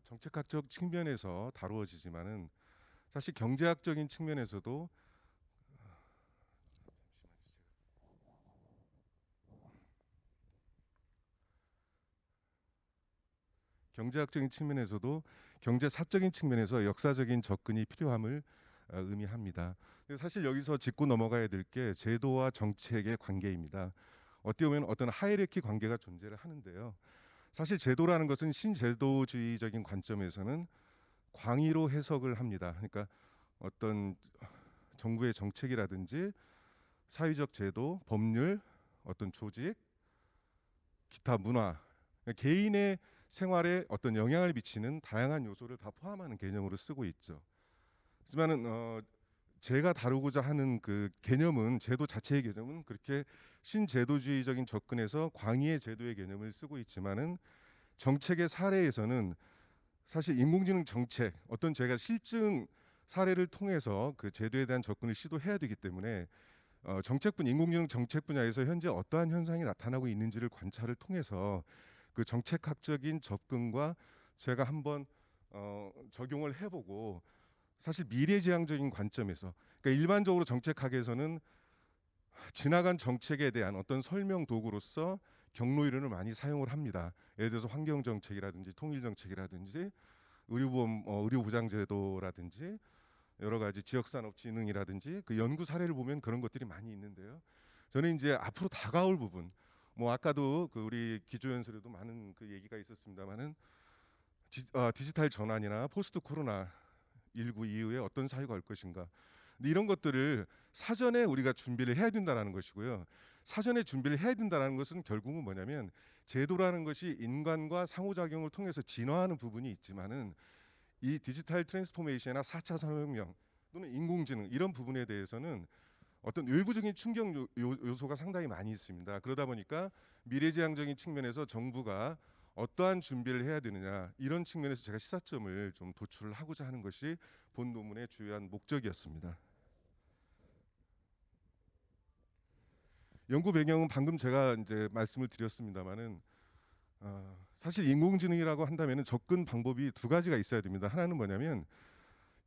정책학적 측면에서 다루어지지만은 사실 경제학적인 측면에서도 경제학적인 측면에서도 경제사적인 측면에서 역사적인 접근이 필요함을 의미합니다. 사실 여기서 짚고 넘어가야 될 게 제도와 정책의 관계입니다. 어떻게 보면 어떤 하이라키 관계가 존재를 하는데요. 사실 제도라는 것은 신제도주의적인 관점에서는 광의로 해석을 합니다. 그러니까 어떤 정부의 정책이라든지 사회적 제도, 법률, 어떤 조직, 기타 문화, 개인의 생활에 어떤 영향을 미치는 다양한 요소를 다 포함하는 개념으로 쓰고 있죠. 하지만은 제가 다루고자 하는 그 개념은 제도 자체의 개념은 그렇게 신제도주의적인 접근에서 광의의 제도의 개념을 쓰고 있지만은 정책의 사례에서는 사실 인공지능 정책 어떤 제가 실증 사례를 통해서 그 제도에 대한 접근을 시도해야 되기 때문에 정책분 인공지능 정책 분야에서 현재 어떠한 현상이 나타나고 있는지를 관찰을 통해서 그 정책학적인 접근과 제가 한번 적용을 해보고 사실 미래지향적인 관점에서 그러니까 일반적으로 정책학에서는 지나간 정책에 대한 어떤 설명 도구로서 경로 이론을 많이 사용을 합니다. 예를 들어서 환경 정책이라든지 통일 정책이라든지 의료보험 의료보장제도라든지 여러 가지 지역산업진흥이라든지 그 연구 사례를 보면 그런 것들이 많이 있는데요. 저는 이제 앞으로 다가올 부분, 뭐 아까도 그 우리 기조연설에도 많은 그 얘기가 있었습니다만은 디지털 전환이나 포스트 코로나 19 이후에 어떤 사회가 올 것인가. 근데 이런 것들을 사전에 우리가 준비를 해야 된다는 것이고요. 사전에 준비를 해야 된다는 것은 결국은 뭐냐면 제도라는 것이 인간과 상호작용을 통해서 진화하는 부분이 있지만은 이 디지털 트랜스포메이션이나 4차 산업혁명 또는 인공지능 이런 부분에 대해서는 어떤 외부적인 충격 요소가 상당히 많이 있습니다. 그러다 보니까 미래지향적인 측면에서 정부가 어떠한 준비를 해야 되느냐 이런 측면에서 제가 시사점을 좀 도출을 하고자 하는 것이 본 논문의 주요한 목적이었습니다. 연구 배경은 방금 제가 이제 말씀을 드렸습니다만은 사실 인공지능이라고 한다면은 접근 방법이 두 가지가 있어야 됩니다. 하나는 뭐냐면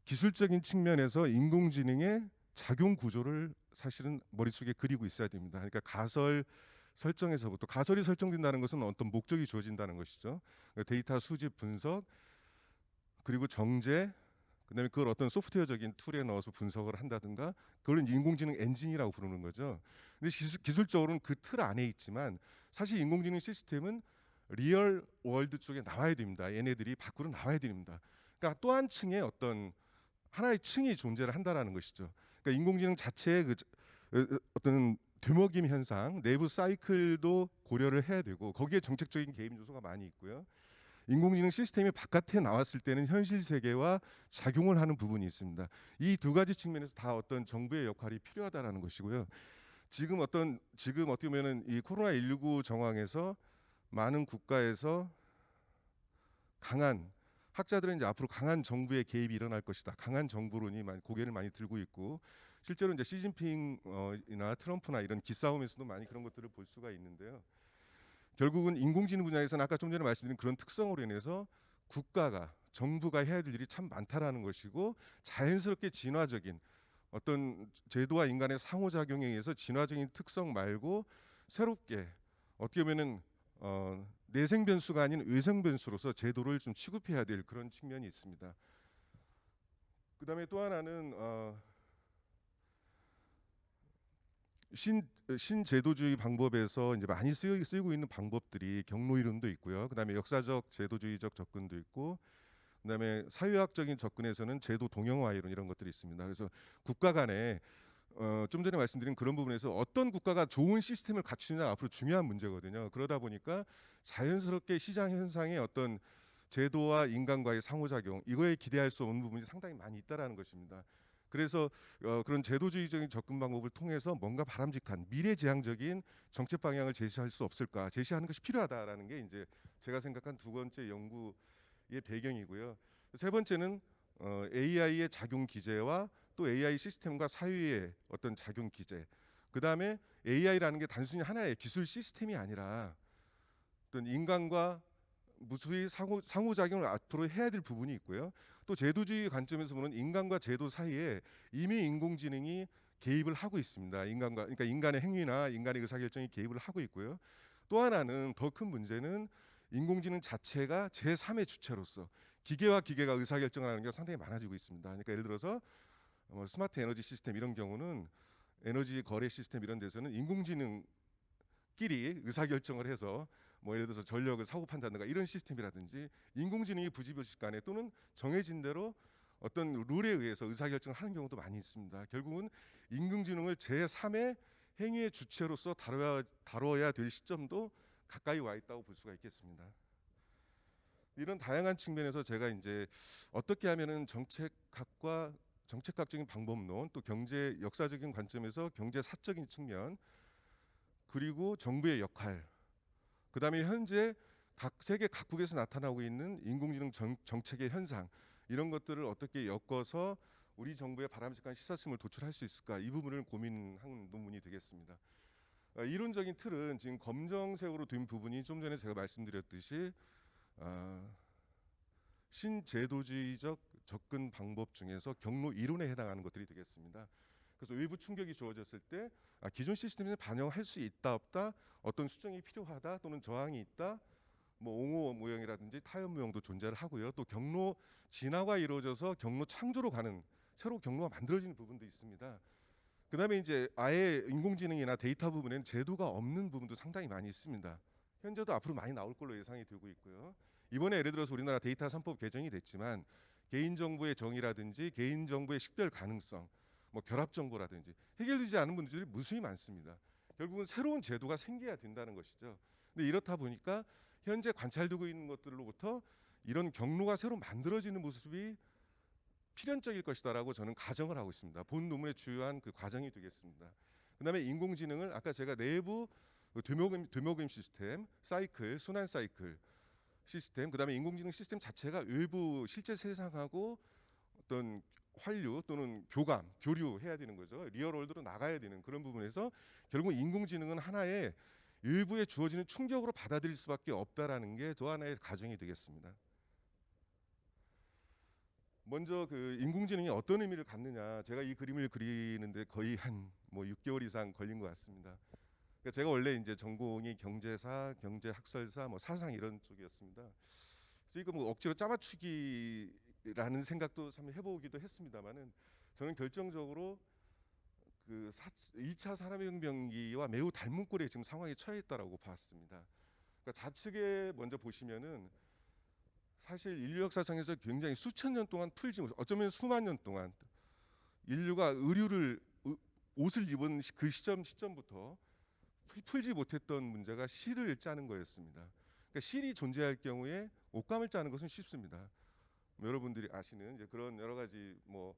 기술적인 측면에서 인공지능의 작용 구조를 사실은 머릿속에 그리고 있어야 됩니다. 그러니까 가설 설정에서부터 가설이 설정된다는 것은 어떤 목적이 주어진다는 것이죠. 그러니까 데이터 수집 분석 그리고 정제 그다음에 그걸 어떤 소프트웨어적인 툴에 넣어서 분석을 한다든가 그걸 인공지능 엔진이라고 부르는 거죠. 근데 기술적으로는 그 틀 안에 있지만 사실 인공지능 시스템은 리얼 월드 쪽에 나와야 됩니다. 얘네들이 밖으로 나와야 됩니다. 그러니까 또 한 층의 어떤 하나의 층이 존재를 한다라는 것이죠. 그러니까 인공지능 자체의 그 어떤 되먹임 현상, 내부 사이클도 고려를 해야 되고 거기에 정책적인 개입 요소가 많이 있고요. 인공지능 시스템이 바깥에 나왔을 때는 현실 세계와 작용을 하는 부분이 있습니다. 이 두 가지 측면에서 다 어떤 정부의 역할이 필요하다라는 것이고요. 지금 어떻게 보면은 이 코로나19 정황에서 많은 국가에서 강한 학자들은 이제 앞으로 강한 정부의 개입이 일어날 것이다. 강한 정부론이 고개를 많이 들고 있고 실제로 이제 시진핑이나 트럼프나 이런 기싸움에서도 많이 그런 것들을 볼 수가 있는데요. 결국은 인공지능 분야에서는 아까 좀 전에 말씀드린 그런 특성으로 인해서 국가가 정부가 해야 될 일이 참 많다라는 것이고 자연스럽게 진화적인 어떤 제도와 인간의 상호작용에 의해서 진화적인 특성 말고 새롭게 어떻게 보면은 내생 변수가 아닌 외생 변수로서 제도를 좀 취급해야 될 그런 측면이 있습니다. 그다음에 또 하나는 신제도주의 방법에서 이제 많이 쓰이고 있는 방법들이 경로 이론도 있고요. 그다음에 역사적 제도주의적 접근도 있고, 그다음에 사회학적인 접근에서는 제도 동영화 이론 이런 것들이 있습니다. 그래서 국가 간에 좀 전에 말씀드린 그런 부분에서 어떤 국가가 좋은 시스템을 갖추느냐 앞으로 중요한 문제거든요. 그러다 보니까 자연스럽게 시장 현상의 어떤 제도와 인간과의 상호작용 이거에 기대할 수 없는 부분이 상당히 많이 있다라는 것입니다. 그래서 그런 제도주의적인 접근 방법을 통해서 뭔가 바람직한 미래지향적인 정책 방향을 제시할 수 없을까 제시하는 것이 필요하다라는 게 이제 제가 생각한 두 번째 연구의 배경이고요. 세 번째는 AI의 작용 기제와 또 AI 시스템과 사회의 어떤 작용 기제. 그 다음에 AI라는 게 단순히 하나의 기술 시스템이 아니라 어떤 인간과 무수히 상호작용을 앞으로 해야 될 부분이 있고요. 또 제도주의 관점에서 보면 인간과 제도 사이에 이미 인공지능이 개입을 하고 있습니다. 그러니까 인간의 행위나 인간의 의사결정이 개입을 하고 있고요. 또 하나는 더 큰 문제는 인공지능 자체가 제3의 주체로서 기계와 기계가 의사결정을 하는 게 상당히 많아지고 있습니다. 그러니까 예를 들어서 스마트 에너지 시스템 이런 경우는 에너지 거래 시스템 이런 데서는 인공지능끼리 의사결정을 해서 뭐 예를 들어서 전력을 사고 판다든가 이런 시스템이라든지 인공지능이 부지불식간에 또는 정해진 대로 어떤 룰에 의해서 의사결정을 하는 경우도 많이 있습니다. 결국은 인공지능을 제3의 행위의 주체로서 다뤄야 될 시점도 가까이 와 있다고 볼 수가 있겠습니다. 이런 다양한 측면에서 제가 이제 어떻게 하면은 정책학적인 방법론, 또 경제 역사적인 관점에서 경제 사적인 측면, 그리고 정부의 역할, 그다음에 현재 세계 각국에서 나타나고 있는 인공지능 정책의 현상, 이런 것들을 어떻게 엮어서 우리 정부의 바람직한 시사점을 도출할 수 있을까, 이 부분을 고민한 논문이 되겠습니다. 이론적인 틀은 지금 검정색으로 된 부분이 좀 전에 제가 말씀드렸듯이 신제도주의적 접근 방법 중에서 경로 이론에 해당하는 것들이 되겠습니다. 그래서 외부 충격이 주어졌을 때 기존 시스템에 반영할 수 있다 없다, 어떤 수정이 필요하다 또는 저항이 있다, 뭐 옹호 모형이라든지 타협 모형도 존재를 하고요. 또 경로 진화가 이루어져서 경로 창조로 가는 새로 경로가 만들어지는 부분도 있습니다. 그다음에 이제 아예 인공지능이나 데이터 부분에는 제도가 없는 부분도 상당히 많이 있습니다. 현재도 앞으로 많이 나올 걸로 예상이 되고 있고요. 이번에 예를 들어서 우리나라 데이터 3법 개정이 됐지만 개인정보의 정의라든지 개인정보의 식별 가능성, 뭐 결합정보라든지 해결되지 않은 문제들이 무수히 많습니다. 결국은 새로운 제도가 생겨야 된다는 것이죠. 근데 이렇다 보니까 현재 관찰되고 있는 것들로부터 이런 경로가 새로 만들어지는 모습이 필연적일 것이다라고 저는 가정을 하고 있습니다. 본 논문의 주요한 그 과정이 되겠습니다. 그다음에 인공지능을 아까 제가 내부 되모금 시스템, 사이클, 순환 사이클 시스템, 그다음에 인공지능 시스템 자체가 외부 실제 세상하고 어떤 환류 또는 교류해야 되는 거죠. 리얼월드로 나가야 되는 그런 부분에서 결국 인공지능은 하나의 외부에 주어지는 충격으로 받아들일 수밖에 없다라는 게 또 하나의 가정이 되겠습니다. 먼저 그 인공지능이 어떤 의미를 갖느냐, 제가 이 그림을 그리는데 거의 한 뭐 6개월 이상 걸린 것 같습니다. 그러니까 제가 원래 이제 전공이 경제사, 경제학설사, 뭐 사상 이런 쪽이었습니다. 그래서 이거 뭐 억지로 짜맞추기라는 생각도 참 해보기도 했습니다만은 저는 결정적으로 그 2차 산업혁명기와 매우 닮은 꼴에 지금 상황에 처해 있다라고 봤습니다. 그러니까 좌측에 먼저 보시면은 사실 인류 역사상에서 굉장히 수천 년 동안 어쩌면 수만 년 동안 인류가 옷을 입은 그 시점부터 풀지 못했던 문제가 실을 짜는 거였습니다. 그러니까 실이 존재할 경우에 옷감을 짜는 것은 쉽습니다. 여러분들이 아시는 이제 그런 여러 가지 뭐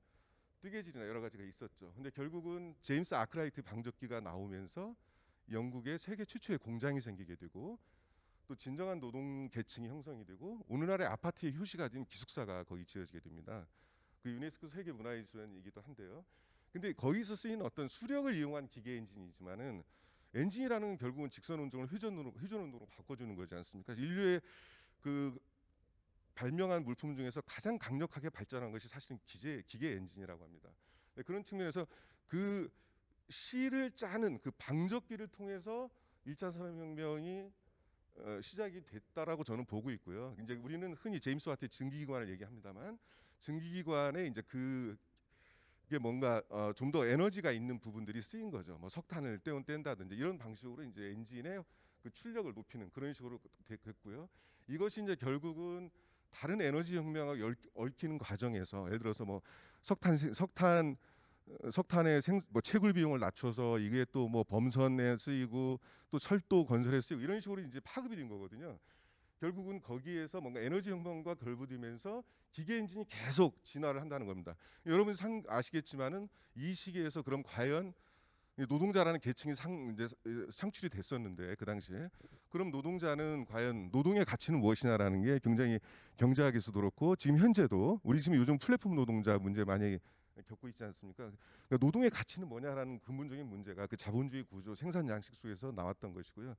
뜨개질이나 여러 가지가 있었죠. 근데 결국은 제임스 아크라이트 방적기가 나오면서 영국에 세계 최초의 공장이 생기게 되고 또 진정한 노동 계층이 형성이 되고 오늘날의 아파트의 효시가 된 기숙사가 거기 지어지게 됩니다. 그 유네스코 세계 문화유산이기도 한데요. 근데 거기서 쓰인 어떤 수력을 이용한 기계 엔진이지만은 엔진이라는 건 결국은 직선 운동을 회전 운동으로 바꿔주는 거지 않습니까? 인류의 그 발명한 물품 중에서 가장 강력하게 발전한 것이 사실은 기계 엔진이라고 합니다. 네, 그런 측면에서 그 실을 짜는 그 방적기를 통해서 1차 산업혁명이 시작이 됐다라고 저는 보고 있고요. 이제 우리는 흔히 제임스 와트의 증기기관을 얘기합니다만 증기기관에 이제 그게 뭔가 좀 더 에너지가 있는 부분들이 쓰인 거죠. 뭐 석탄을 뗀다든지 이런 방식으로 이제 엔진의 그 출력을 높이는 그런 식으로 됐고요. 이것이 이제 결국은 다른 에너지 혁명과 얽히는 과정에서 예를 들어서 뭐 석탄의 뭐 채굴 비용을 낮춰서 이게 또 뭐 범선에 쓰이고 또 철도 건설에 쓰이고 이런 식으로 이제 파급이 된 거거든요. 결국은 거기에서 뭔가 에너지 혁명과 결부되면서 기계 엔진이 계속 진화를 한다는 겁니다. 여러분 아시겠지만은 이 시기에서 그럼 과연 노동자라는 계층이 이제 상출이 됐었는데 그 당시에 그럼 노동자는 과연 노동의 가치는 무엇이냐라는 게 굉장히 경제학에서도 그렇고 지금 현재도 우리 지금 요즘 플랫폼 노동자 문제 많이 겪고 있지 않습니까? 그러니까 노동의 가치는 뭐냐라는 근본적인 문제가 그 자본주의 구조 생산 양식 속에서 나왔던 것이고요.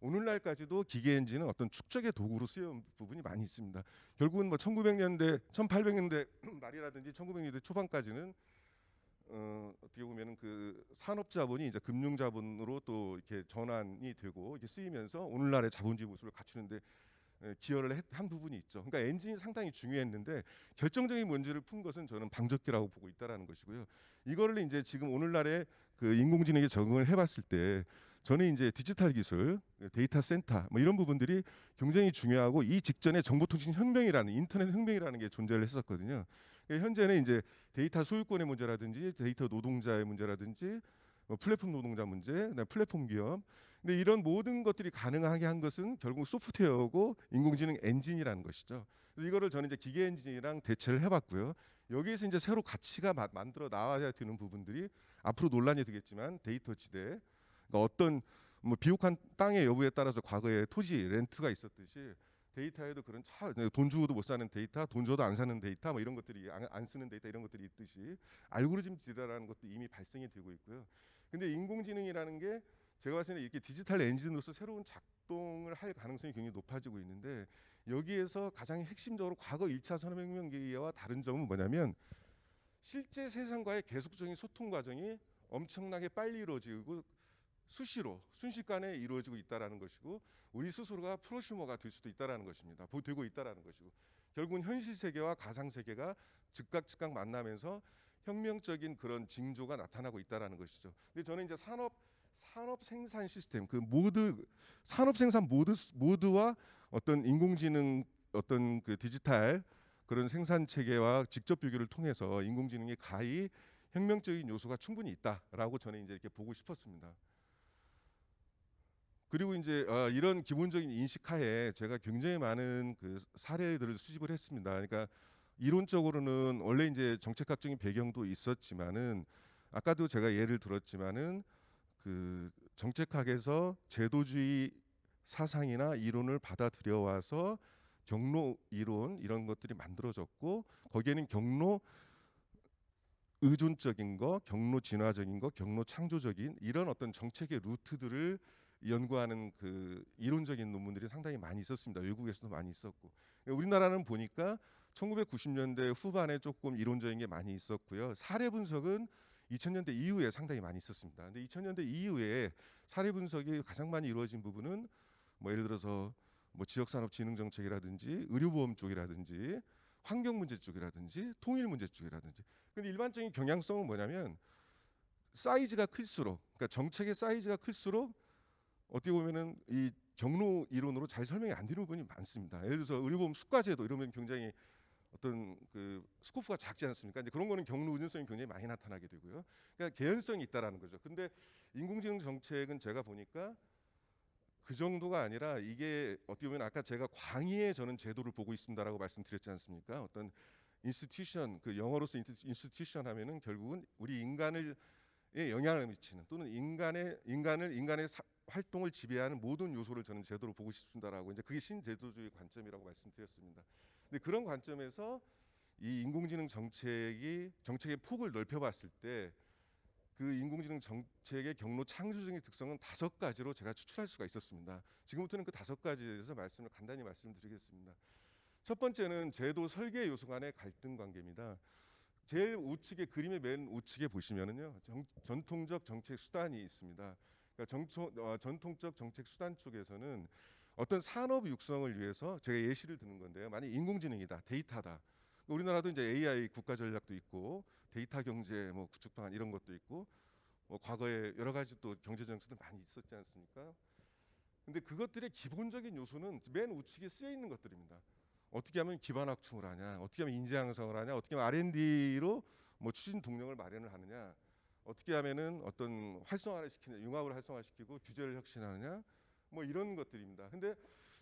오늘날까지도 기계 엔진은 어떤 축적의 도구로 쓰여온 부분이 많이 있습니다. 결국은 뭐 1900년대, 1800년대 말이라든지 1900년대 초반까지는 어떻게 보면은 그 산업 자본이 이제 금융 자본으로 또 이렇게 전환이 되고 이렇게 쓰이면서 오늘날의 자본주의 모습을 갖추는데 기여를 한 부분이 있죠. 그러니까 엔진이 상당히 중요했는데 결정적인 문제를 푼 것은 저는 방적기라고 보고 있다라는 것이고요. 이거를 이제 지금 오늘날의 그 인공지능에 적응을 해봤을 때 저는 이제 디지털 기술, 데이터 센터 뭐 이런 부분들이 굉장히 중요하고 이 직전에 정보통신 혁명이라는 인터넷 혁명이라는 게 존재를 했었거든요. 현재는 이제 데이터 소유권의 문제라든지 데이터 노동자의 문제라든지 플랫폼 노동자 문제, 플랫폼 기업. 근데 이런 모든 것들이 가능하게 한 것은 결국 소프트웨어고 인공지능 엔진이라는 것이죠. 그래서 이거를 저는 이제 기계 엔진이랑 대체를 해봤고요. 여기에서 이제 새로 가치가 만들어 나와야 되는 부분들이 앞으로 논란이 되겠지만 데이터 지대, 그러니까 어떤 뭐 비옥한 땅의 여부에 따라서 과거에 토지 렌트가 있었듯이 데이터에도 그런 돈 주고도 못 사는 데이터, 돈 줘도 안 사는 데이터, 뭐 이런 것들이 안 쓰는 데이터 이런 것들이 있듯이 알고리즘 지대라는 것도 이미 발생이 되고 있고요. 근데 인공지능이라는 게 제가 봤을 때 이렇게 디지털 엔진으로서 새로운 작동을 할 가능성이 굉장히 높아지고 있는데 여기에서 가장 핵심적으로 과거 1차 산업혁명기와 다른 점은 뭐냐면 실제 세상과의 계속적인 소통 과정이 엄청나게 빨리 이루어지고 수시로 순식간에 이루어지고 있다라는 것이고 우리 스스로가 프로슈머가 될 수도 있다라는 것입니다. 되고 있다라는 것이고 결국은 현실 세계와 가상 세계가 즉각 만나면서 혁명적인 그런 징조가 나타나고 있다라는 것이죠. 근데 저는 이제 산업 생산 시스템 그 산업 생산 모드와 어떤 인공지능 어떤 그 디지털 그런 생산 체계와 직접 비교를 통해서 인공지능이 가히 혁명적인 요소가 충분히 있다라고 저는 이제 이렇게 보고 싶었습니다. 그리고 이제 이런 기본적인 인식하에 제가 굉장히 많은 그 사례들을 수집을 했습니다. 그러니까 이론적으로는 원래 이제 정책학적인 배경도 있었지만은 아까도 제가 예를 들었지만은 그 정책학에서 제도주의 사상이나 이론을 받아들여 와서 경로 이론 이런 것들이 만들어졌고 거기에는 경로 의존적인 거, 경로 진화적인 거, 경로 창조적인 이런 어떤 정책의 루트들을 연구하는 그 이론적인 논문들이 상당히 많이 있었습니다. 외국에서도 많이 있었고 우리나라는 보니까 1990년대 후반에 조금 이론적인 게 많이 있었고요. 사례 분석은 2000년대 이후에 상당히 많이 있었습니다. 근데 2000년대 이후에 사례 분석이 가장 많이 이루어진 부분은 뭐 예를 들어서 뭐 지역산업진흥정책이라든지 의료보험 쪽이라든지 환경 문제 쪽이라든지 통일 문제 쪽이라든지. 근데 일반적인 경향성은 뭐냐면 사이즈가 클수록 그러니까 정책의 사이즈가 클수록 어떻게 보면은 이 경로 이론으로 잘 설명이 안 되는 부분이 많습니다. 예를 들어서 의료보험 수가제도 이러면 굉장히 어떤 그 스코프가 작지 않습니까? 이제 그런 거는 경로 의존성이 굉장히 많이 나타나게 되고요. 그러니까 개연성이 있다라는 거죠. 근데 인공지능 정책은 제가 보니까 그 정도가 아니라 이게 어떻게 보면 아까 제가 광의의 저는 제도를 보고 있습니다라고 말씀드렸지 않습니까? 어떤 인스티튜션 그 영어로서 인스티튜션 하면은 결국은 우리 인간을 영향을 미치는 또는 인간의 활동을 지배하는 모든 요소를 저는 제도로 보고 싶습니다라고 이제 그게 신제도주의 관점이라고 말씀드렸습니다. 근데 그런 관점에서 이 인공지능 정책의 폭을 넓혀봤을 때 그 인공지능 정책의 경로 창조적인 특성은 5가지로 제가 추출할 수가 있었습니다. 지금부터는 그 5가지에 대해서 간단히 말씀드리겠습니다. 첫 번째는 제도 설계 요소 간의 갈등 관계입니다. 제일 우측에 그림의 맨 우측에 보시면은요 전통적 정책 수단이 있습니다. 그러니까 전통적 정책 수단 쪽에서는 어떤 산업 육성을 위해서 제가 예시를 드는 건데요. 만약 인공지능이다, 데이터다. 우리나라도 이제 AI 국가 전략도 있고 데이터 경제 뭐 구축 방안 이런 것도 있고 뭐 과거에 여러 가지 또 경제 정책들 많이 있었지 않습니까? 근데 그것들의 기본적인 요소는 맨 우측에 쓰여 있는 것들입니다. 어떻게 하면 기반 확충을 하냐, 어떻게 하면 인재 양성을 하냐, 어떻게 하면 R&D로 뭐 추진 동력을 마련을 하느냐, 어떻게 하면은 어떤 활성화를 시키냐, 융합을 활성화시키고 규제를 혁신하느냐, 뭐 이런 것들입니다. 근데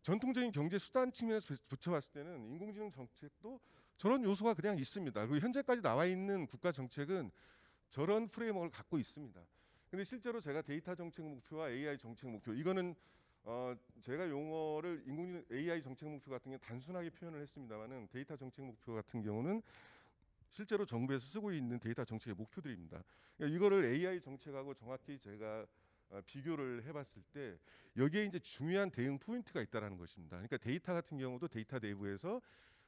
전통적인 경제 수단 측면에서 붙여봤을 때는 인공지능 정책도 저런 요소가 그냥 있습니다. 그리고 현재까지 나와 있는 국가 정책은 저런 프레임워크를 갖고 있습니다. 근데 실제로 제가 데이터 정책 목표와 AI 정책 목표 이거는 제가 용어를 인공지능 AI 정책 목표 같은 경우 단순하게 표현을 했습니다만은 데이터 정책 목표 같은 경우는 실제로 정부에서 쓰고 있는 데이터 정책의 목표들입니다. 그러니까 이거를 AI 정책하고 정확히 제가 비교를 해봤을 때 여기에 이제 중요한 대응 포인트가 있다라는 것입니다. 그러니까 데이터 같은 경우도 데이터 내부에서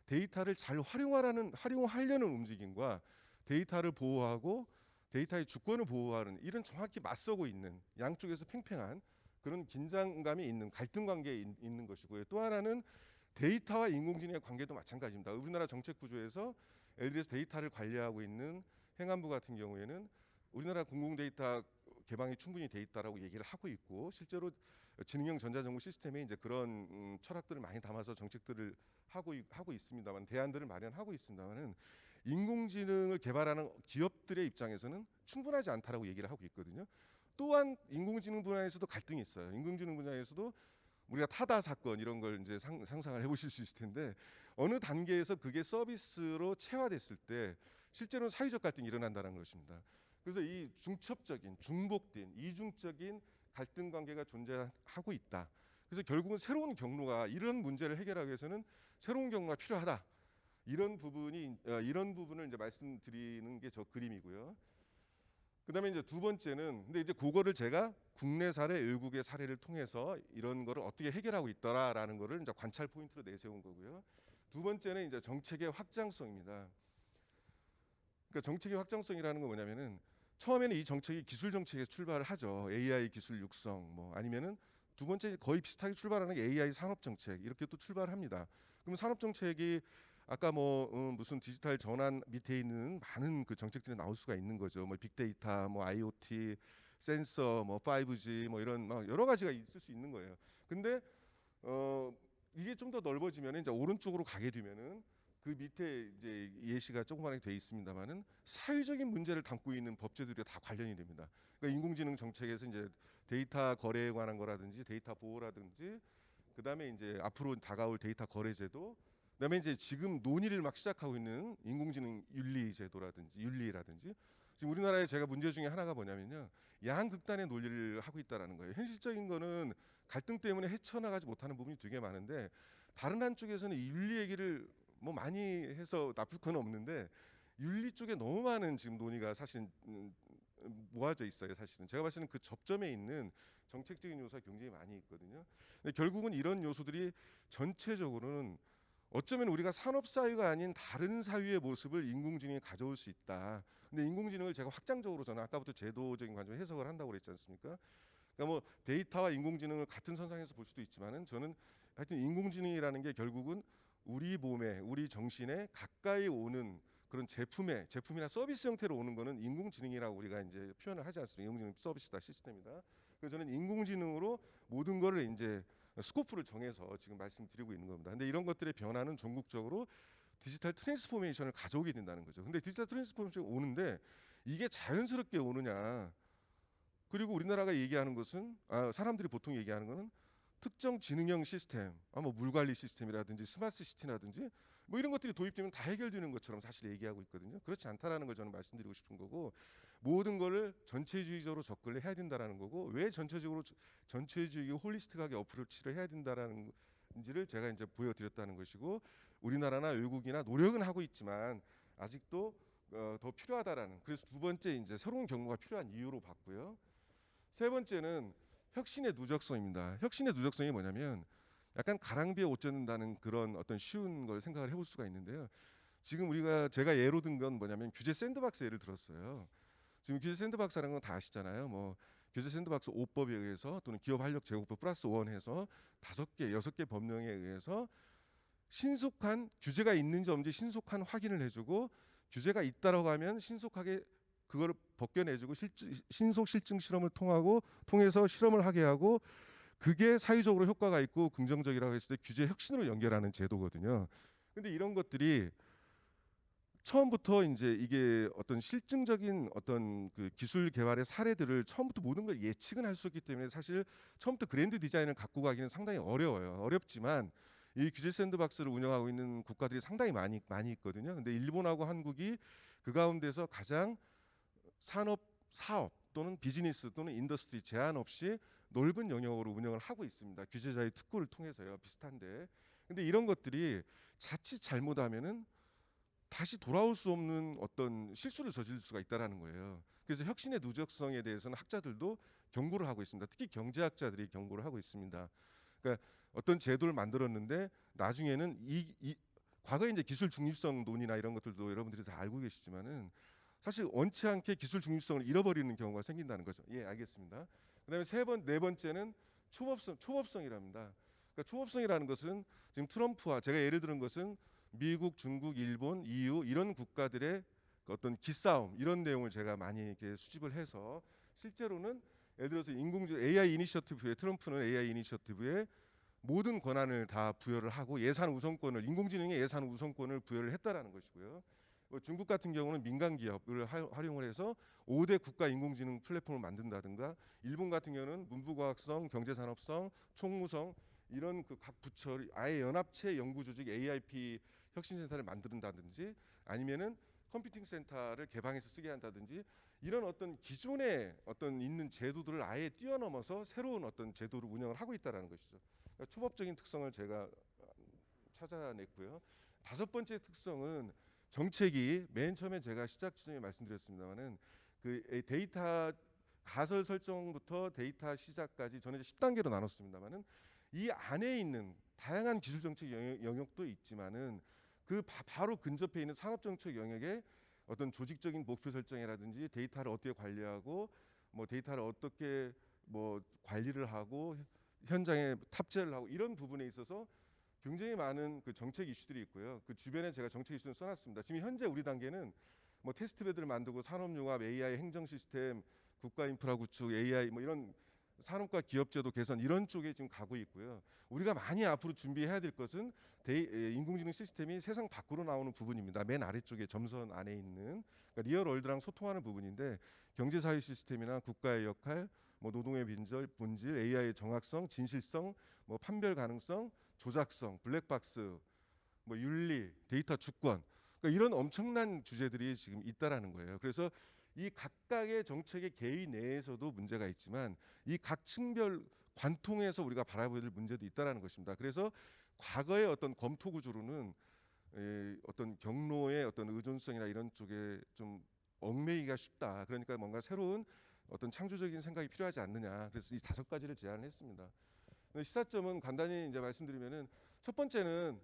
데이터를 잘 활용하려는 움직임과 데이터를 보호하고 데이터의 주권을 보호하는 이런 정확히 맞서고 있는 양쪽에서 팽팽한 그런 긴장감이 있는 갈등 관계에 있는 것이고요. 또 하나는 데이터와 인공지능의 관계도 마찬가지입니다. 우리나라 정책 구조에서 예를 들어서 데이터를 관리하고 있는 행안부 같은 경우에는 우리나라 공공 데이터 개방이 충분히 돼 있다라고 얘기를 하고 있고 실제로 지능형 전자정부 시스템에 이제 그런 철학들을 많이 담아서 정책들을 하고 있습니다만 대안들을 마련하고 있습니다만은 인공지능을 개발하는 기업들의 입장에서는 충분하지 않다라고 얘기를 하고 있거든요. 또한 인공지능 분야에서도 갈등이 있어요. 인공지능 분야에서도 우리가 타다 사건 이런 걸 이제 상상을 해보실 수 있을 텐데 어느 단계에서 그게 서비스로 체화됐을 때 실제로는 사회적 갈등이 일어난다는 것입니다. 그래서 이 중첩적인 중복된 이중적인 갈등 관계가 존재하고 있다. 그래서 결국은 새로운 경로가 이런 문제를 해결하기 위해서는 새로운 경로가 필요하다. 이런 부분을 이제 말씀드리는 게 저 그림이고요. 그다음에 이제 두 번째는 근데 이제 그거를 제가 국내 사례, 외국의 사례를 통해서 이런 거를 어떻게 해결하고 있더라라는 거를 이제 관찰 포인트로 내세운 거고요. 두 번째는 이제 정책의 확장성입니다. 그러니까 정책의 확장성이라는 건 뭐냐면은 처음에는 이 정책이 기술 정책에 출발을 하죠. AI 기술 육성 뭐 아니면은 두 번째 거의 비슷하게 출발하는 게 AI 산업 정책 이렇게 또 출발합니다. 그럼 산업 정책이 아까 뭐 무슨 디지털 전환 밑에 있는 많은 그 정책들이 나올 수가 있는 거죠. 뭐 빅데이터, 뭐 IoT, 센서, 뭐 5G 뭐 이런 막 여러 가지가 있을 수 있는 거예요. 근데 이게 좀 더 넓어지면 이제 오른쪽으로 가게 되면은 그 밑에 이제 예시가 조그맣게 돼 있습니다만은 사회적인 문제를 담고 있는 법제들이 다 관련이 됩니다. 그러니까 인공지능 정책에서 이제 데이터 거래에 관한 거라든지 데이터 보호라든지 그다음에 이제 앞으로 다가올 데이터 거래제도 그다음에 이제 지금 논의를 막 시작하고 있는 인공지능 윤리라든지 지금 우리나라에 제가 문제 중에 하나가 뭐냐면요 양극단의 논리를 하고 있다라는 거예요. 현실적인 거는 갈등 때문에 헤쳐나가지 못하는 부분이 되게 많은데 다른 한쪽에서는 이 윤리 얘기를 뭐 많이 해서 나쁠 건 없는데 윤리 쪽에 너무 많은 지금 논의가 사실 모아져 있어요. 사실은 제가 봤을 때는 그 접점에 있는 정책적인 요소가 굉장히 많이 있거든요. 근데 결국은 이런 요소들이 전체적으로는 어쩌면 우리가 산업 사회가 아닌 다른 사회의 모습을 인공지능이 가져올 수 있다. 근데 인공지능을 제가 확장적으로 저는 아까부터 제도적인 관점에서 해석을 한다고 그랬지 않습니까? 그러니까 뭐 데이터와 인공지능을 같은 선상에서 볼 수도 있지만은 저는 하여튼 인공지능이라는 게 결국은 우리 몸에 우리 정신에 가까이 오는 그런 제품이나 서비스 형태로 오는 거는 인공지능이라고 우리가 이제 표현을 하지 않습니까? 인공지능 서비스다 시스템이다. 그래서 저는 인공지능으로 모든 거를 이제 스코프를 정해서 지금 말씀드리고 있는 겁니다. 근데 이런 것들의 변화는 전국적으로 디지털 트랜스포메이션을 가져오게 된다는 거죠. 근데 디지털 트랜스포메이션이 오는데 이게 자연스럽게 오느냐? 그리고 우리나라가 얘기하는 것은 사람들이 보통 얘기하는 거는 특정 지능형 시스템, 뭐 물관리 시스템이라든지 스마트 시티라든지 뭐 이런 것들이 도입되면 다 해결되는 것처럼 사실 얘기하고 있거든요. 그렇지 않다라는 걸 저는 말씀드리고 싶은 거고 모든 거를 전체주의적으로 접근을 해야 된다라는 거고 왜 전체주의고 홀리스틱하게 어프로치를 해야 된다라는 지를 제가 이제 보여드렸다는 것이고 우리나라나 외국이나 노력은 하고 있지만 아직도 더 필요하다라는 그래서 두 번째 이제 새로운 경로가 필요한 이유로 봤고요. 세 번째는 혁신의 누적성입니다. 혁신의 누적성이 뭐냐면 약간 가랑비에 옷 젖는다는 그런 어떤 쉬운 걸 생각을 해볼 수가 있는데요. 지금 제가 예로 든 건 뭐냐면 규제 샌드박스 예를 들었어요. 지금 규제 샌드박스라는 건 다 아시잖아요. 뭐 규제 샌드박스 5법에 의해서 또는 기업 활력 제고법 플러스 1 해서 5개, 6개 법령에 의해서 신속한 규제가 있는지 없는지 신속한 확인을 해주고 규제가 있다라고 하면 신속하게 그걸 벗겨내주고 신속 실증 실험을 통해서 실험을 하게 하고 그게 사회적으로 효과가 있고 긍정적이라고 했을 때 규제 혁신으로 연결하는 제도거든요. 근데 이런 것들이 처음부터 이제 이게 어떤 실증적인 어떤 그 기술 개발의 사례들을 처음부터 모든 걸 예측은 할 수 없기 때문에 사실 처음부터 그랜드 디자인을 갖고 가기는 상당히 어려워요. 어렵지만 이 규제 샌드박스를 운영하고 있는 국가들이 상당히 많이 있거든요. 근데 일본하고 한국이 그 가운데서 가장 사업 또는 비즈니스 또는 인더스트리 제한 없이 넓은 영역으로 운영을 하고 있습니다. 규제자의 특구를 통해서요. 비슷한데. 근데 이런 것들이 자칫 잘못하면은 다시 돌아올 수 없는 어떤 실수를 저질 수가 있다라는 거예요. 그래서 혁신의 누적성에 대해서는 학자들도 경고를 하고 있습니다. 특히 경제학자들이 경고를 하고 있습니다. 그러니까 어떤 제도를 만들었는데 나중에는 과거에 이제 기술 중립성 논의나 이런 것들도 여러분들이 다 알고 계시지만은 사실 원치 않게 기술 중립성을 잃어버리는 경우가 생긴다는 거죠. 예, 알겠습니다. 그다음에 네 번째는 초법성이랍니다. 그러니까 초법성이라는 것은 지금 트럼프와 제가 예를 들은 것은 미국, 중국, 일본, EU 이런 국가들의 어떤 기싸움 이런 내용을 제가 많이 이렇게 수집을 해서 실제로는 예를 들어서 AI 이니셔티브에 트럼프는 AI 이니셔티브에 모든 권한을 다 부여를 하고 인공지능의 예산 우선권을 부여를 했다라는 것이고요. 중국 같은 경우는 민간 기업을 활용을 해서 5대 국가 인공지능 플랫폼을 만든다든가, 일본 같은 경우는 문부과학성, 경제산업성, 총무성 이런 그 각 부처 아예 연합체 연구조직 AIP 혁신센터를 만든다든지, 아니면은 컴퓨팅 센터를 개방해서 쓰게 한다든지, 이런 어떤 기존의 어떤 있는 제도들을 아예 뛰어넘어서 새로운 어떤 제도를 운영을 하고 있다라는 것이죠. 그러니까 초법적인 특성을 제가 찾아냈고요. 다섯 번째 특성은 정책이 맨 처음에 제가 시작 지점에 말씀드렸습니다만은 그 데이터 가설 설정부터 데이터 시작까지 저는 이제 10단계로 나눴습니다만은 이 안에 있는 다양한 기술 정책 영역도 있지만은 그 바로 근접해 있는 산업 정책 영역에 어떤 조직적인 목표 설정이라든지 데이터를 어떻게 관리하고 뭐 데이터를 어떻게 뭐 관리를 하고 현장에 탑재를 하고 이런 부분에 있어서 굉장히 많은 그 정책 이슈들이 있고요. 그 주변에 제가 정책 이슈를 써놨습니다. 지금 현재 우리 단계는 뭐 테스트베드를 만들고 산업융합, AI 행정 시스템, 국가 인프라 구축, AI 뭐 이런 산업과 기업제도 개선 이런 쪽에 지금 가고 있고요. 우리가 많이 앞으로 준비해야 될 것은 인공지능 시스템이 세상 밖으로 나오는 부분입니다. 맨 아래쪽에 점선 안에 있는 그러니까 리얼월드랑 소통하는 부분인데, 경제사회 시스템이나 국가의 역할, 뭐 노동의 본질, AI의 정확성, 진실성, 뭐 판별 가능성, 조작성, 블랙박스, 뭐 윤리, 데이터 주권, 그러니까 이런 엄청난 주제들이 지금 있다라는 거예요. 그래서 이 각각의 정책의 개의 내에서도 문제가 있지만 이 각 층별 관통해서 우리가 바라봐야 될 문제도 있다라는 것입니다. 그래서 과거의 어떤 검토 구조로는 어떤 경로의 어떤 의존성이나 이런 쪽에 좀 얽매이기가 쉽다. 그러니까 뭔가 새로운 어떤 창조적인 생각이 필요하지 않느냐. 그래서 이 다섯 가지를 제안을 했습니다. 시사점은 간단히 이제 말씀드리면은, 첫 번째는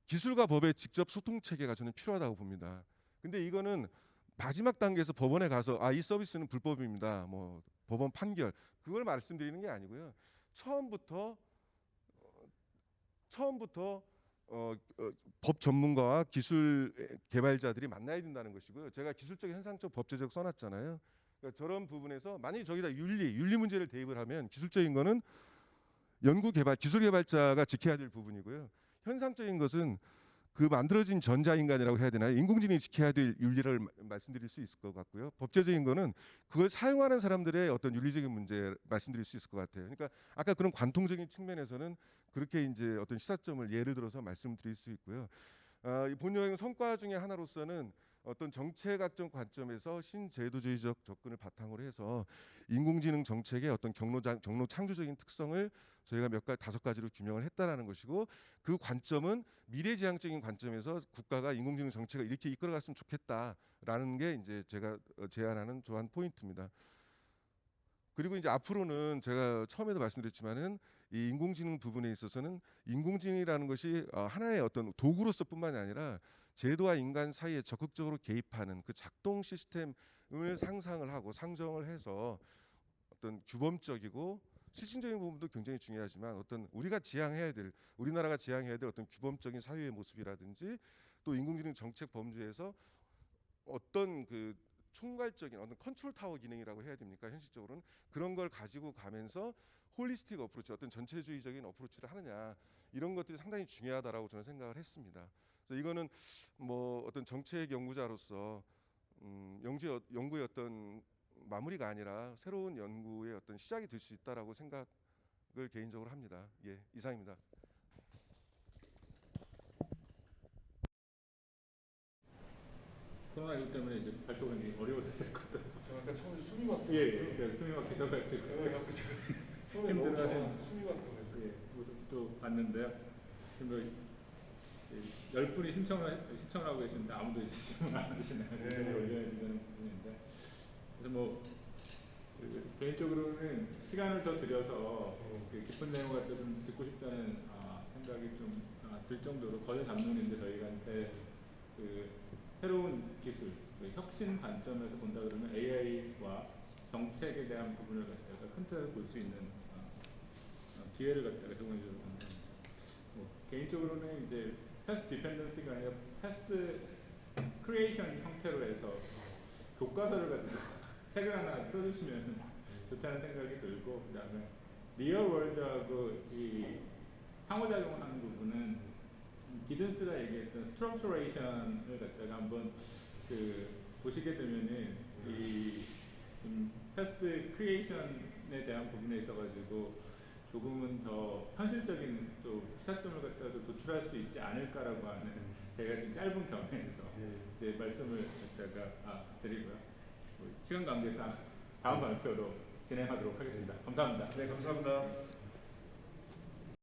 기술과 법의 직접 소통 체계가 저는 필요하다고 봅니다. 근데 이거는 마지막 단계에서 법원에 가서 이 서비스는 불법입니다, 뭐 법원 판결, 그걸 말씀드리는 게 아니고요. 처음부터 법 전문가와 기술 개발자들이 만나야 된다는 것이고요. 제가 기술적, 현상적, 법제적 써놨잖아요. 그러니까 저런 부분에서 만약에 저기다 윤리 문제를 대입을 하면 기술적인 거는 기술 개발자가 지켜야 될 부분이고요. 현상적인 것은 그 만들어진 전자인간이라고 해야 되나요? 인공지능이 지켜야 될 윤리를 말씀드릴 수 있을 것 같고요. 법제적인 거는 그걸 사용하는 사람들의 어떤 윤리적인 문제 말씀드릴 수 있을 것 같아요. 그러니까 아까 그런 관통적인 측면에서는 그렇게 이제 어떤 시사점을 예를 들어서 말씀드릴 수 있고요. 이 본여행 성과 중에 하나로서는 어떤 정책학적 관점에서 신제도주의적 접근을 바탕으로 해서 인공지능 정책의 어떤 경로 창조적인 특성을 저희가 다섯 가지로 규명을 했다라는 것이고, 그 관점은 미래지향적인 관점에서 국가가 인공지능 정책을 이렇게 이끌어갔으면 좋겠다라는 게 이제 제가 제안하는 조한 포인트입니다. 그리고 이제 앞으로는 제가 처음에도 말씀드렸지만은 이 인공지능 부분에 있어서는 인공지능이라는 것이 하나의 어떤 도구로서뿐만이 아니라 제도와 인간 사이에 적극적으로 개입하는 그 작동 시스템을 상상을 하고 상정을 해서 어떤 규범적이고 실질적인 부분도 굉장히 중요하지만 어떤 우리나라가 지향해야 될 어떤 규범적인 사회의 모습이라든지, 또 인공지능 정책 범주에서 어떤 그 총괄적인 어떤 컨트롤 타워 기능이라고 해야 됩니까? 현실적으로는 그런 걸 가지고 가면서 홀리스틱 어프로치, 어떤 전체주의적인 어프로치를 하느냐, 이런 것들이 상당히 중요하다라고 저는 생각을 했습니다. 그래서 이거는 뭐 어떤 정책 연구자로서 연구의 어떤 마무리가 아니라 새로운 연구의 어떤 시작이 될 수 있다라고 생각을 개인적으로 합니다. 예, 이상입니다. 코로나19 때문에 이제 발표가 어려워졌을 것 같아요. 제가 아까 처음에 숨이 막혀. 예, 숨이 막히다가 했어요. 처음에 너무 숨이 막혀. 예, 모습도 봤는데요. 좀 더 10분이 신청을 하고 계시는데 아무도 신청을 안 하시네요. 올려야 되는 부분인데. 그래서 뭐 개인적으로는 시간을 더 들여서 그 깊은 내용 같은 좀 듣고 싶다는 생각이 좀 들 정도로 거대 담론인데 저희한테 그 새로운 기술, 그 혁신 관점에서 본다 그러면 AI와 정책에 대한 부분을 갖다가 큰 틀에서 볼 수 있는 기회를 갖다가 제공해 주는 건데 개인적으로는 이제 패스 디펜던시가 아니라 패스 크리에이션 형태로 해서 교과서를 갖다가 책을 하나 써주시면 좋다는 생각이 들고, 그 다음에 리얼 월드하고 이 상호작용을 하는 부분은 기든스가 얘기했던 스트럭처레이션을 갖다가 한번 그 보시게 되면은 이 패스 크리에이션에 대한 부분에 있어가지고 조금은 더 현실적인 또 시사점을 갖다가 도출할 수 있지 않을까라고 하는 제가 좀 짧은 경험에서 이제 말씀을 갖다가 드리고요. 시간 관계상 다음 발표로 진행하도록 하겠습니다. 감사합니다. 네, 감사합니다.